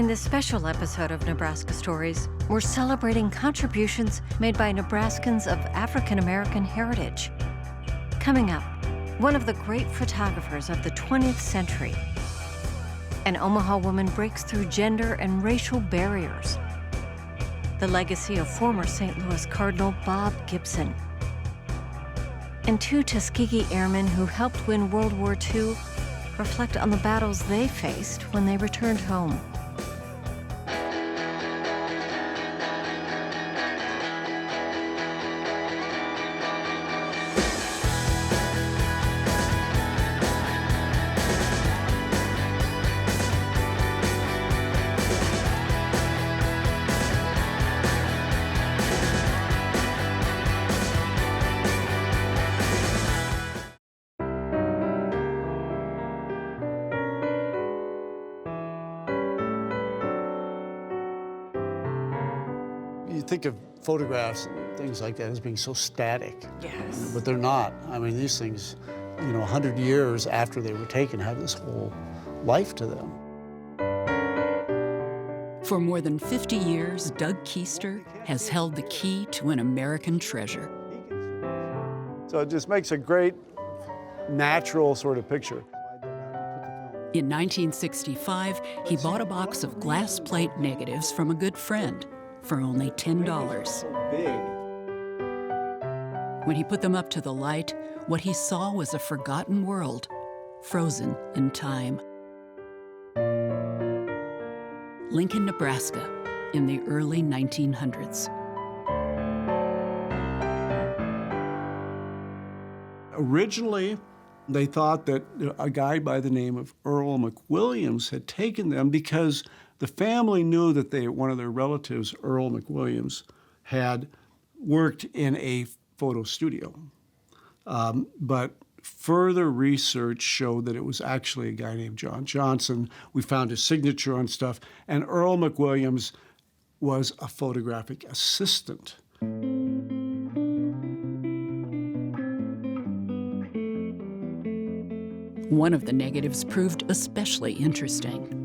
In this special episode of Nebraska Stories, we're celebrating contributions made by Nebraskans of African American heritage. Coming up, one of the great photographers of the 20th century. An Omaha woman breaks through gender and racial barriers. The legacy of former St. Louis Cardinal Bob Gibson. And two Tuskegee Airmen who helped win World War II reflect on the battles they faced when they returned home. You think of photographs and things like that as being so static. Yes. But they're not. I mean, these things, 100 years after they were taken, have this whole life to them. For more than 50 years, Doug Keister has held the key to an American treasure. So it just makes a great, natural sort of picture. In 1965, he bought a box of glass plate negatives from a good friend for only $10. When he put them up to the light, what he saw was a forgotten world, frozen in time. Lincoln, Nebraska, in the early 1900s. Originally, they thought that a guy by the name of Earl McWilliams had taken them because the family knew that one of their relatives, Earl McWilliams, had worked in a photo studio. But further research showed that it was actually a guy named John Johnson. We found his signature on stuff, and Earl McWilliams was a photographic assistant. One of the negatives proved especially interesting.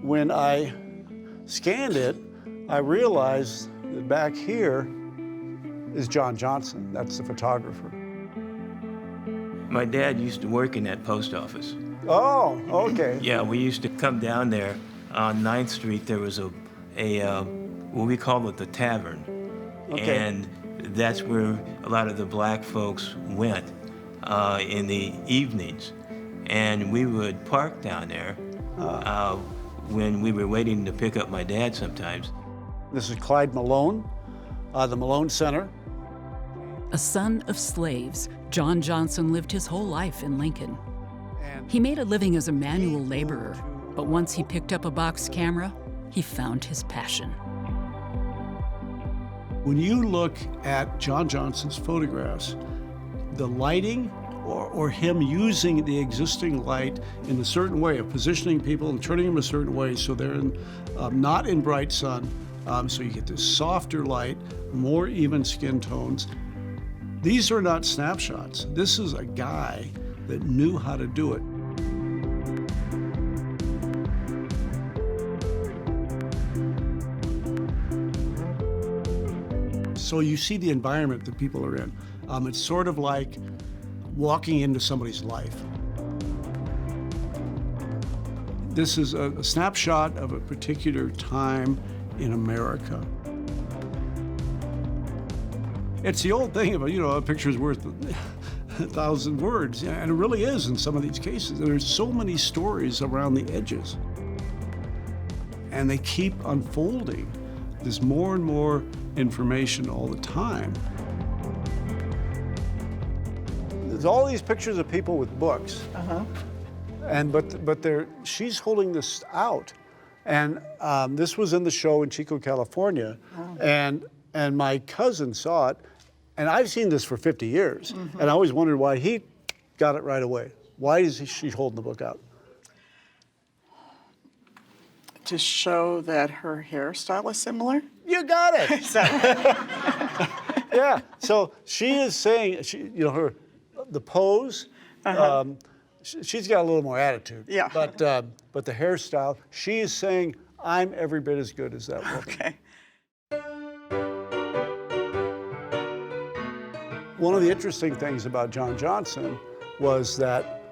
When I scanned it, I realized that back here is John Johnson. That's the photographer. My dad used to work in that post office. Oh, okay. Yeah, we used to come down there on 9th Street. There was a what we call it the tavern. Okay. And that's where a lot of the black folks went in the evenings. And we would park down there when we were waiting to pick up my dad sometimes. This is Clyde Malone, the Malone Center. A son of slaves, John Johnson lived his whole life in Lincoln. He made a living as a manual laborer, but once he picked up a box camera, he found his passion. When you look at John Johnson's photographs, the lighting or him using the existing light in a certain way of positioning people and turning them a certain way so they're not in bright sun, so you get this softer light, more even skin tones. These are not snapshots. This is a guy that knew how to do it. So you see the environment that people are in. It's sort of like walking into somebody's life. This is a snapshot of a particular time in America. It's the old thing about, a picture's worth 1,000 words, and it really is in some of these cases. There's so many stories around the edges. And they keep unfolding. There's more and more information all the time. There's all these pictures of people with books. But she's holding this out. And this was in the show in Chico, California. And my cousin saw it. And I've seen this for 50 years. And I always wondered why he got it right away. Why is she holding the book out? To show that her hairstyle is similar. You got it. Yeah. So she is saying, the pose. she's got a little more attitude. Yeah. But the hairstyle, she is saying, I'm every bit as good as that woman. Okay. One of the interesting things about John Johnson was that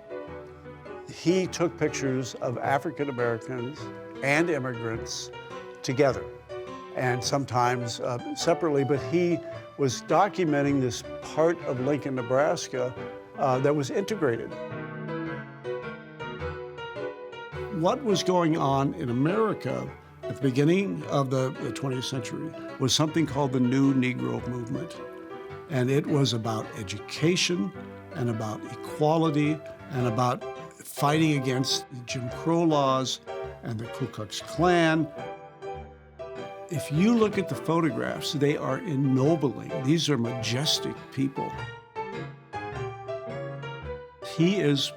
he took pictures of African Americans and immigrants together, and sometimes separately, but he was documenting this part of Lincoln, Nebraska that was integrated. What was going on in America at the beginning of the 20th century was something called the New Negro Movement. And it was about education and about equality and about fighting against the Jim Crow laws and the Ku Klux Klan. If you look at the photographs, they are ennobling. These are majestic people. He is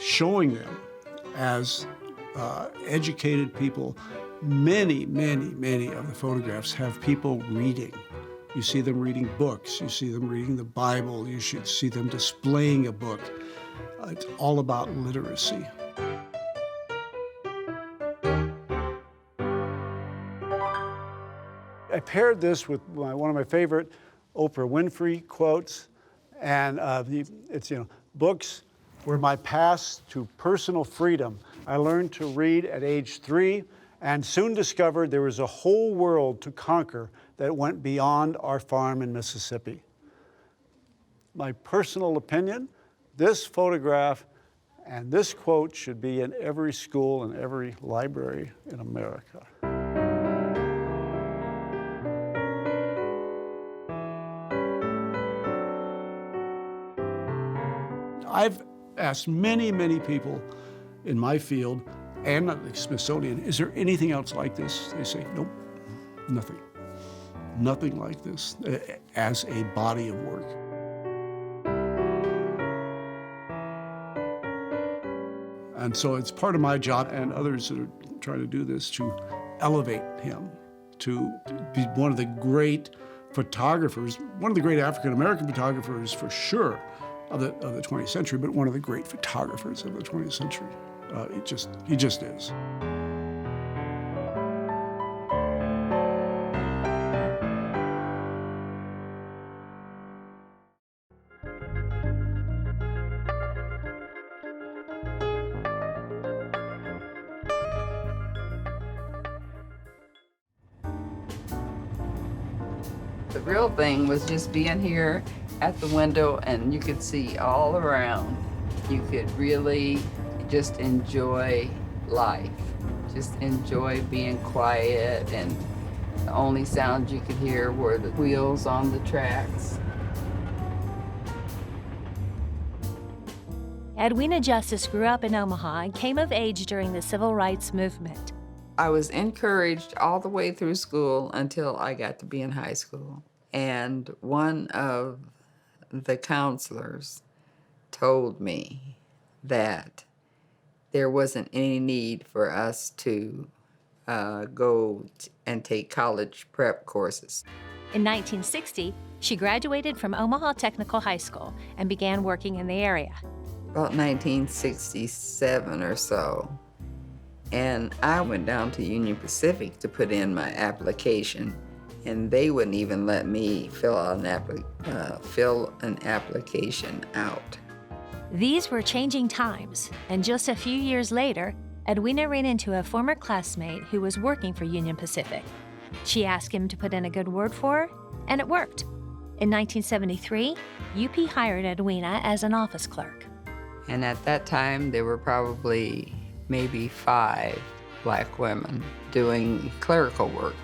showing them as educated people. Many, many, many of the photographs have people reading. You see them reading books, you see them reading the Bible, you should see them displaying a book. It's all about literacy. I paired this with one of my favorite Oprah Winfrey quotes, and it's, books were my path to personal freedom. I learned to read at age 3 and soon discovered there was a whole world to conquer that went beyond our farm in Mississippi. My personal opinion, this photograph and this quote should be in every school and every library in America. I've asked many, many people in my field and at the Smithsonian, is there anything else like this? They say, nope, nothing. Nothing like this as a body of work. And so it's part of my job and others that are trying to do this to elevate him, to be one of the great photographers, one of the great African-American photographers for sure of the 20th century, but one of the great photographers of the 20th century. He just is. The real thing was just being here at the window and you could see all around. You could really just enjoy life, just enjoy being quiet, and the only sounds you could hear were the wheels on the tracks. Edwina Justice grew up in Omaha and came of age during the Civil Rights Movement. I was encouraged all the way through school until I got to be in high school. And one of the counselors told me that there wasn't any need for us to go and take college prep courses. In 1960, she graduated from Omaha Technical High School and began working in the area. About 1967 or so. And I went down to Union Pacific to put in my application, and they wouldn't even let me fill an application out. These were changing times, and just a few years later, Edwina ran into a former classmate who was working for Union Pacific. She asked him to put in a good word for her, and it worked. In 1973, UP hired Edwina as an office clerk. And at that time, there were probably maybe 5 Black women doing clerical work,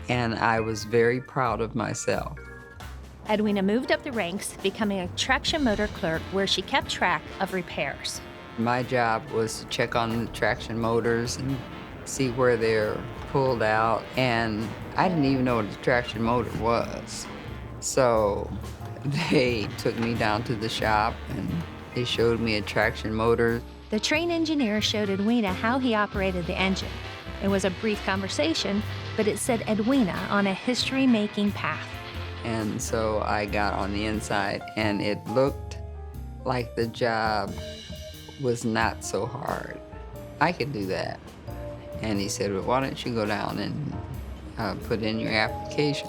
and I was very proud of myself. Edwina moved up the ranks, becoming a traction motor clerk where she kept track of repairs. My job was to check on the traction motors and see where they're pulled out, and I didn't even know what a traction motor was. So they took me down to the shop and they showed me a traction motor. The train engineer showed Edwina how he operated the engine. It was a brief conversation, but it set Edwina on a history-making path. And so I got on the inside, and it looked like the job was not so hard. I could do that. And he said, well, why don't you go down and put in your application?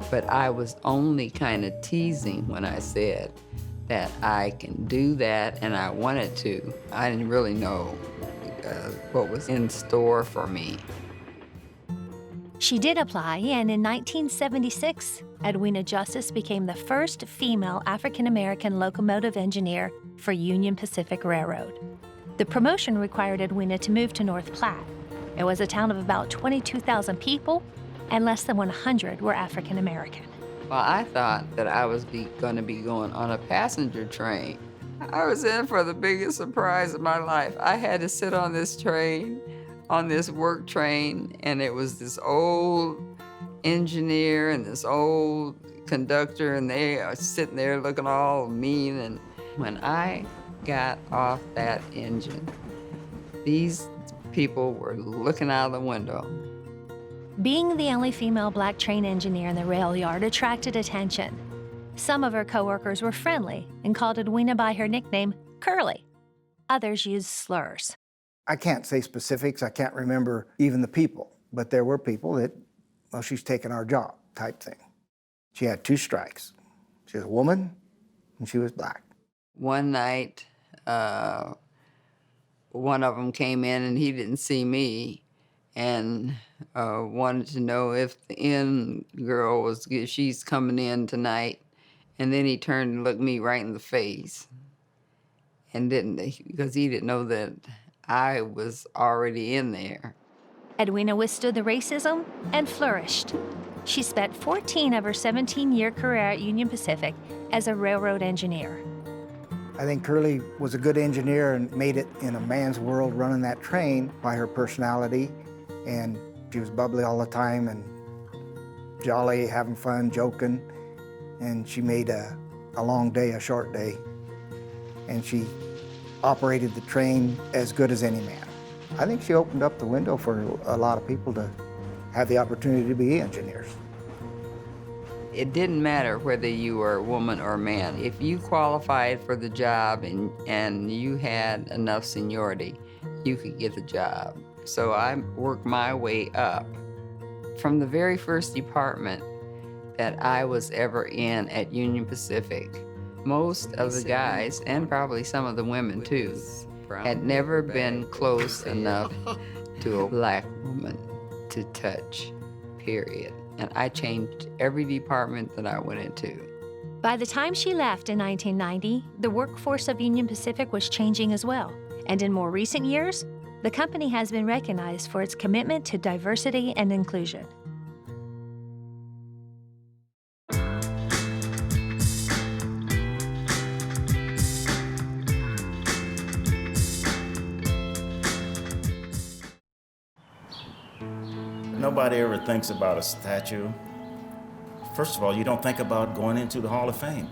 But I was only kind of teasing when I said that I can do that and I wanted to. I didn't really know what was in store for me. She did apply, and in 1976, Edwina Justice became the first female African-American locomotive engineer for Union Pacific Railroad. The promotion required Edwina to move to North Platte. It was a town of about 22,000 people, and less than 100 were African-American. Well, I thought that I was going to be going on a passenger train. I was in for the biggest surprise of my life. I had to sit on this train, on this work train, and it was this old engineer and this old conductor, and they are sitting there looking all mean. And when I got off that engine, these people were looking out of the window. Being the only female black train engineer in the rail yard attracted attention. Some of her coworkers were friendly and called Edwina by her nickname, Curly. Others used slurs. I can't say specifics, I can't remember even the people, but there were people that, well, she's taking our job type thing. She had 2 strikes. She was a woman and she was black. One night, one of them came in and he didn't see me and wanted to know if the in girl was, she's coming in tonight. And then he turned and looked me right in the face and because he didn't know that I was already in there. Edwina withstood the racism and flourished. She spent 14 of her 17-year career at Union Pacific as a railroad engineer. I think Curly was a good engineer and made it in a man's world running that train by her personality. And she was bubbly all the time and jolly, having fun, joking. And she made a long day a short day. And she operated the train as good as any man. I think she opened up the window for a lot of people to have the opportunity to be engineers. It didn't matter whether you were a woman or a man. If you qualified for the job and you had enough seniority, you could get the job. So I worked my way up. From the very first department that I was ever in at Union Pacific, most of the guys, and probably some of the women too, had never been close enough to a black woman to touch, period. And I changed every department that I went into. By the time she left in 1990, the workforce of Union Pacific was changing as well. And in more recent years, the company has been recognized for its commitment to diversity and inclusion. Nobody ever thinks about a statue. First of all, you don't think about going into the Hall of Fame.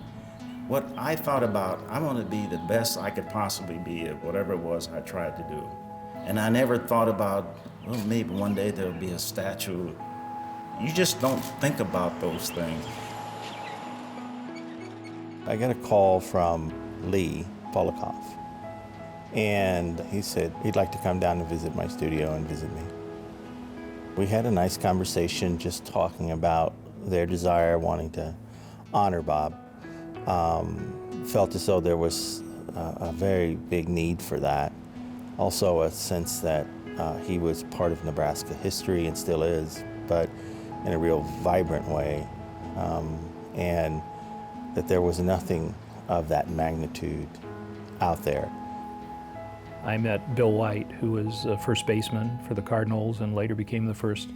What I thought about, I want to be the best I could possibly be at whatever it was I tried to do. And I never thought about, well, maybe one day there'll be a statue. You just don't think about those things. I got a call from Lee Polikoff, and he said he'd like to come down and visit my studio and visit me. We had a nice conversation just talking about their desire, wanting to honor Bob. Felt as though there was a very big need for that. Also a sense that he was part of Nebraska history and still is, but in a real vibrant way. And that there was nothing of that magnitude out there. I met Bill White, who was a first baseman for the Cardinals and later became the first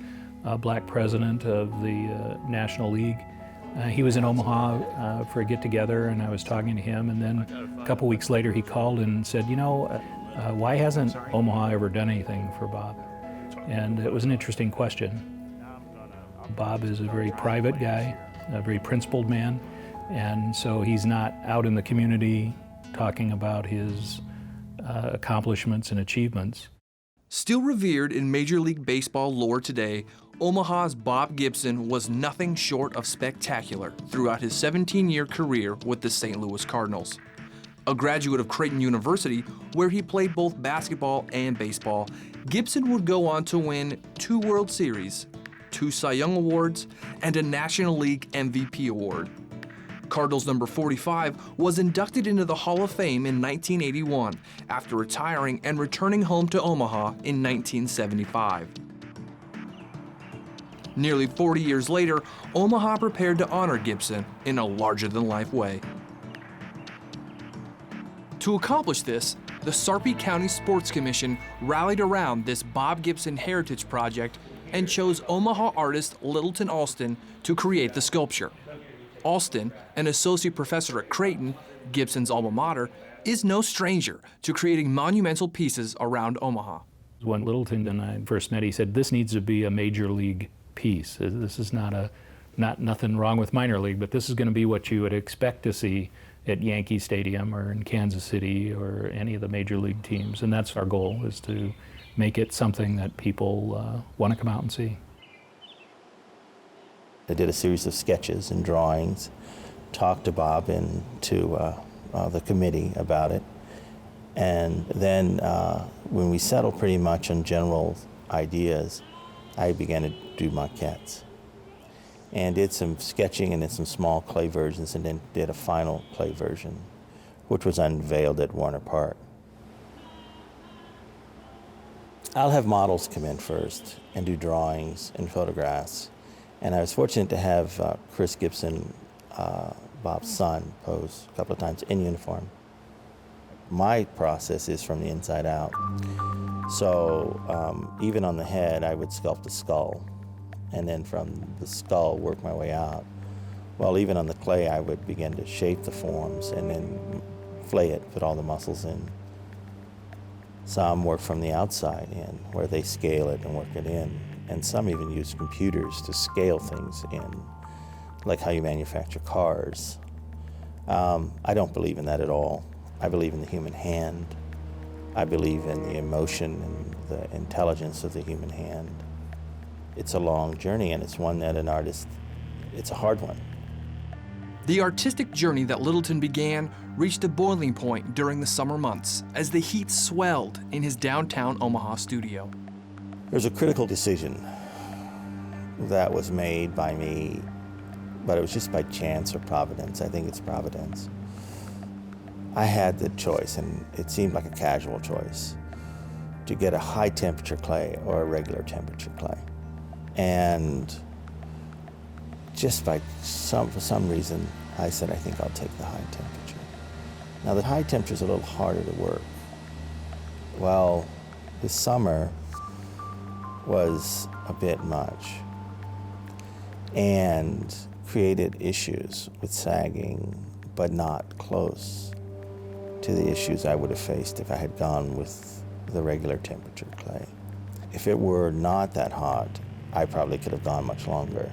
black president of the National League. He was in Omaha for a get-together, and I was talking to him, and then a couple weeks later he called and said, you know, why hasn't Omaha ever done anything for Bob? And it was an interesting question. Bob is a very private guy, a very principled man, and so he's not out in the community talking about his accomplishments and achievements. Still revered in Major League Baseball lore today, Omaha's Bob Gibson was nothing short of spectacular throughout his 17-year career with the St. Louis Cardinals. A graduate of Creighton University, where he played both basketball and baseball, Gibson would go on to win 2 World Series, 2 Cy Young Awards, and a National League MVP award. Cardinals number 45 was inducted into the Hall of Fame in 1981 after retiring and returning home to Omaha in 1975. Nearly 40 years later, Omaha prepared to honor Gibson in a larger-than-life way. To accomplish this, the Sarpy County Sports Commission rallied around this Bob Gibson Heritage Project and chose Omaha artist Littleton Alston to create the sculpture. Alston, an associate professor at Creighton, Gibson's alma mater, is no stranger to creating monumental pieces around Omaha. When Littleton and I first met, he said, this needs to be a major league piece. This is nothing wrong with minor league, but this is going to be what you would expect to see at Yankee Stadium or in Kansas City or any of the major league teams. And that's our goal, is to make it something that people want to come out and see. I did a series of sketches and drawings, talked to Bob and to the committee about it. And then when we settled pretty much on general ideas, I began to do maquettes. And did some sketching and did some small clay versions, and then did a final clay version, which was unveiled at Warner Park. I'll have models come in first and do drawings and photographs. And I was fortunate to have Chris Gibson, Bob's son, pose a couple of times in uniform. My process is from the inside out. So even on the head, I would sculpt the skull, and then from the skull, work my way out. Well, even on the clay, I would begin to shape the forms and then flay it, put all the muscles in. Some work from the outside in, where they scale it and work it in. And some even use computers to scale things in, like how you manufacture cars. I don't believe in that at all. I believe in the human hand. I believe in the emotion and the intelligence of the human hand. It's a long journey, and it's one that an artist, it's a hard one. The artistic journey that Littleton began reached a boiling point during the summer months as the heat swelled in his downtown Omaha studio. There's a critical decision that was made by me, but it was just by chance or providence. I think it's providence. I had the choice, and it seemed like a casual choice, to get a high temperature clay or a regular temperature clay. And just for some reason, I said, I think I'll take the high temperature. Now the high temperature is a little harder to work. Well, this summer was a bit much and created issues with sagging, but not close to the issues I would have faced if I had gone with the regular temperature clay. If it were not that hot, I probably could have gone much longer.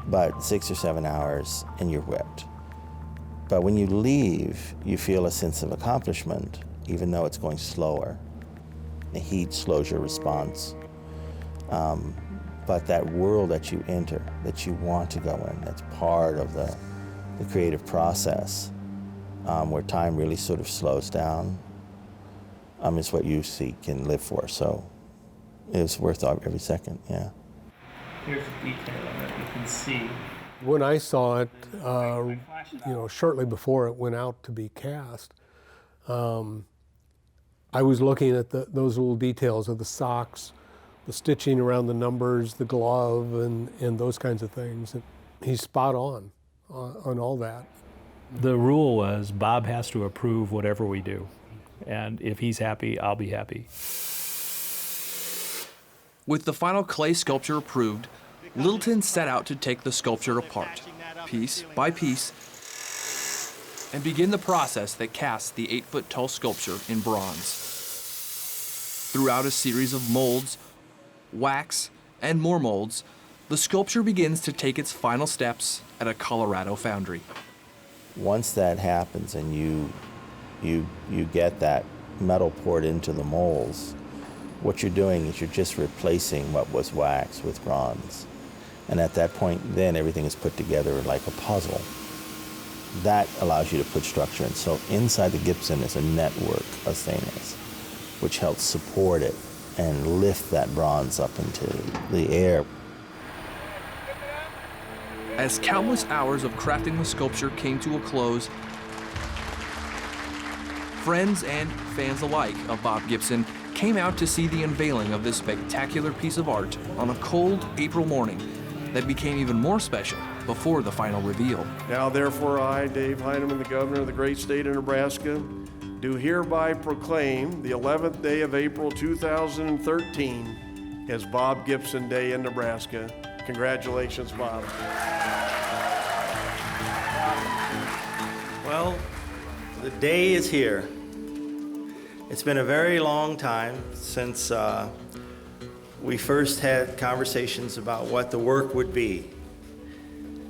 But 6 or 7 hours and you're wet. But when you leave, you feel a sense of accomplishment, even though it's going slower. The heat slows your response. But that world that you enter, that you want to go in, that's part of the creative process, where time really sort of slows down, is what you seek and live for. So it was worth every second, yeah. Here's a detail that you can see. When I saw it, shortly before it went out to be cast, I was looking at those little details of the socks, the stitching around the numbers, the glove, and those kinds of things. And he's spot on all that. The rule was Bob has to approve whatever we do. And if he's happy, I'll be happy. With the final clay sculpture approved, Littleton set out to take the sculpture apart, piece by piece, and begin the process that casts the 8-foot-tall sculpture in bronze. Throughout a series of molds, wax, and more molds, the sculpture begins to take its final steps at a Colorado foundry. Once that happens and you get that metal poured into the molds, what you're doing is you're just replacing what was wax with bronze. And at that point, then everything is put together like a puzzle. that allows you to put structure in. So inside the Gibson is a network of stainless, which helps support it and lift that bronze up into the air. As countless hours of crafting the sculpture came to a close, friends and fans alike of Bob Gibson came out to see the unveiling of this spectacular piece of art on a cold April morning that became even more special before the final reveal. Now therefore I, Dave Heineman, the governor of the great state of Nebraska, do hereby proclaim the 11th day of April 2013 as Bob Gibson Day in Nebraska. Congratulations, Bob. Well, the day is here. It's been a very long time since we first had conversations about what the work would be.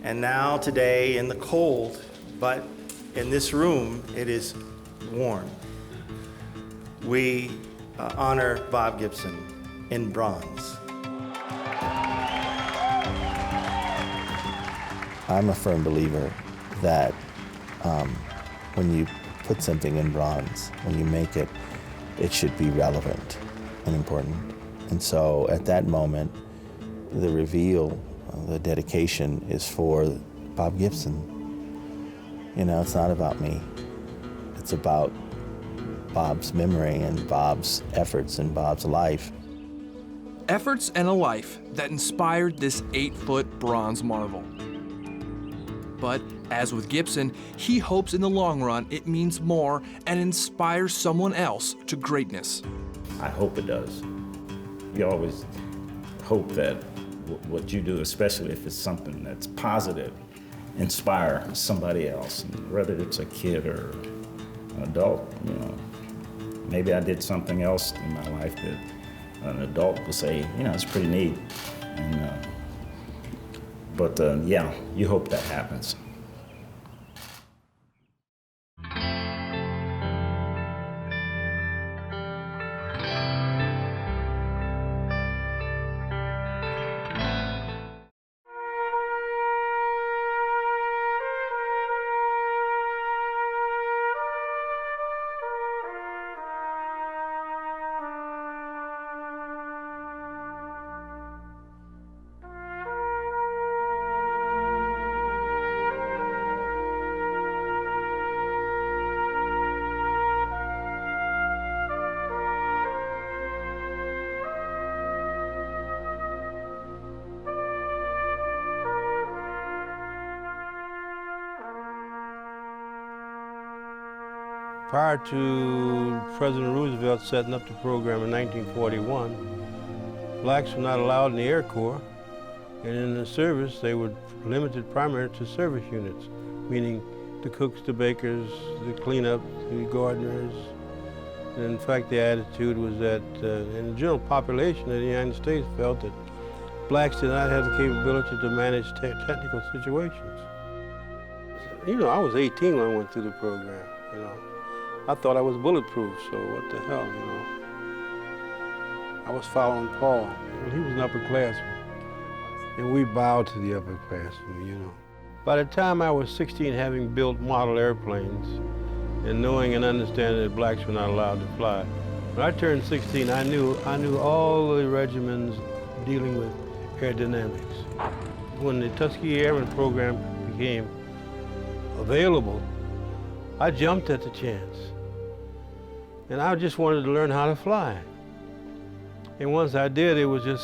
And now today in the cold, but in this room, it is warm. We honor Bob Gibson in bronze. I'm a firm believer that when you put something in bronze, when you make it, it should be relevant and important. And so at that moment, the reveal, the dedication is for Bob Gibson. You know, it's not about me. It's about Bob's memory and Bob's efforts and Bob's life. Efforts and a life that inspired this 8-foot bronze marvel. But as with Gibson, he hopes in the long run it means more and inspires someone else to greatness. I hope it does. You always hope that what you do, especially if it's something that's positive, inspire somebody else, whether it's a kid or an adult. You know, maybe I did something else in my life that an adult will say, you know, it's pretty neat. And, yeah, you hope that happens. Prior to President Roosevelt setting up the program in 1941, blacks were not allowed in the Air Corps, and in the service they were limited primarily to service units, meaning the cooks, the bakers, the cleanup, the gardeners. And in fact, the attitude was that in the general population of the United States felt that blacks did not have the capability to manage technical situations. You know, I was 18 when I went through the program, you know. I thought I was bulletproof, so what the hell, you know. I was following Paul. Well, he was an upperclassman, and we bowed to the upperclassmen, you know. By the time I was 16, having built model airplanes and knowing and understanding that blacks were not allowed to fly, when I turned 16, I knew all the regimens dealing with aerodynamics. When the Tuskegee Airmen program became available, I jumped at the chance. And I just wanted to learn how to fly. And once I did, it was just,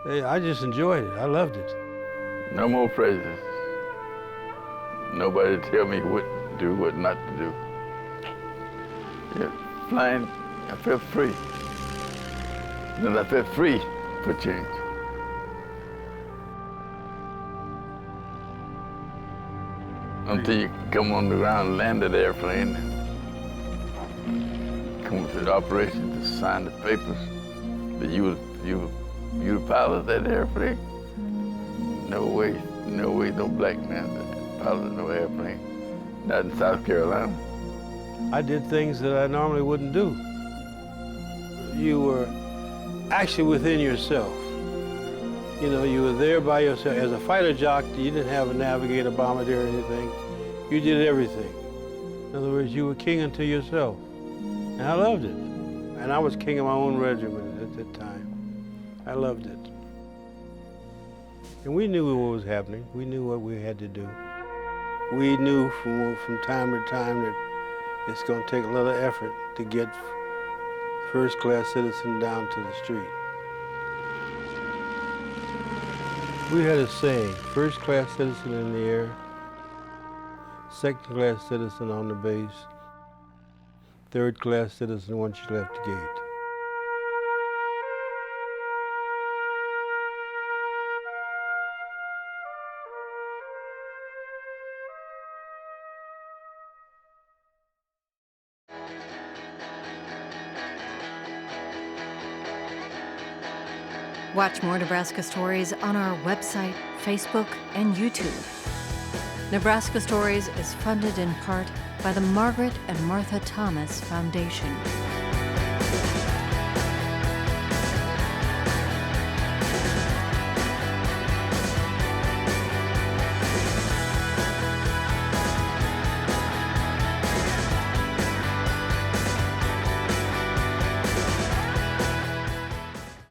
I just enjoyed it. I loved it. No more prejudice. Nobody tell me what to do, what not to do. Yeah, flying, I felt free. Then I felt free for change. Until you come on the ground and land the airplane, come to the operation to sign the papers that you the pilot of that airplane. No way, no black man pilot no airplane. Not in South Carolina. I did things that I normally wouldn't do. You were actually within yourself. You know, you were there by yourself. As a fighter jockey, you didn't have a navigator, bombardier, or anything. You did everything. In other words, you were king unto yourself. And I loved it. And I was king of my own regiment at that time. I loved it. And we knew what was happening. We knew what we had to do. We knew from time to time that it's going to take a lot of effort to get first-class citizen down to the street. We had a saying, first-class citizen in the air, second-class citizen on the base, third-class citizen once you left the gate. Watch more Nebraska Stories on our website, Facebook, and YouTube. Nebraska Stories is funded in part by the Margaret and Martha Thomas Foundation.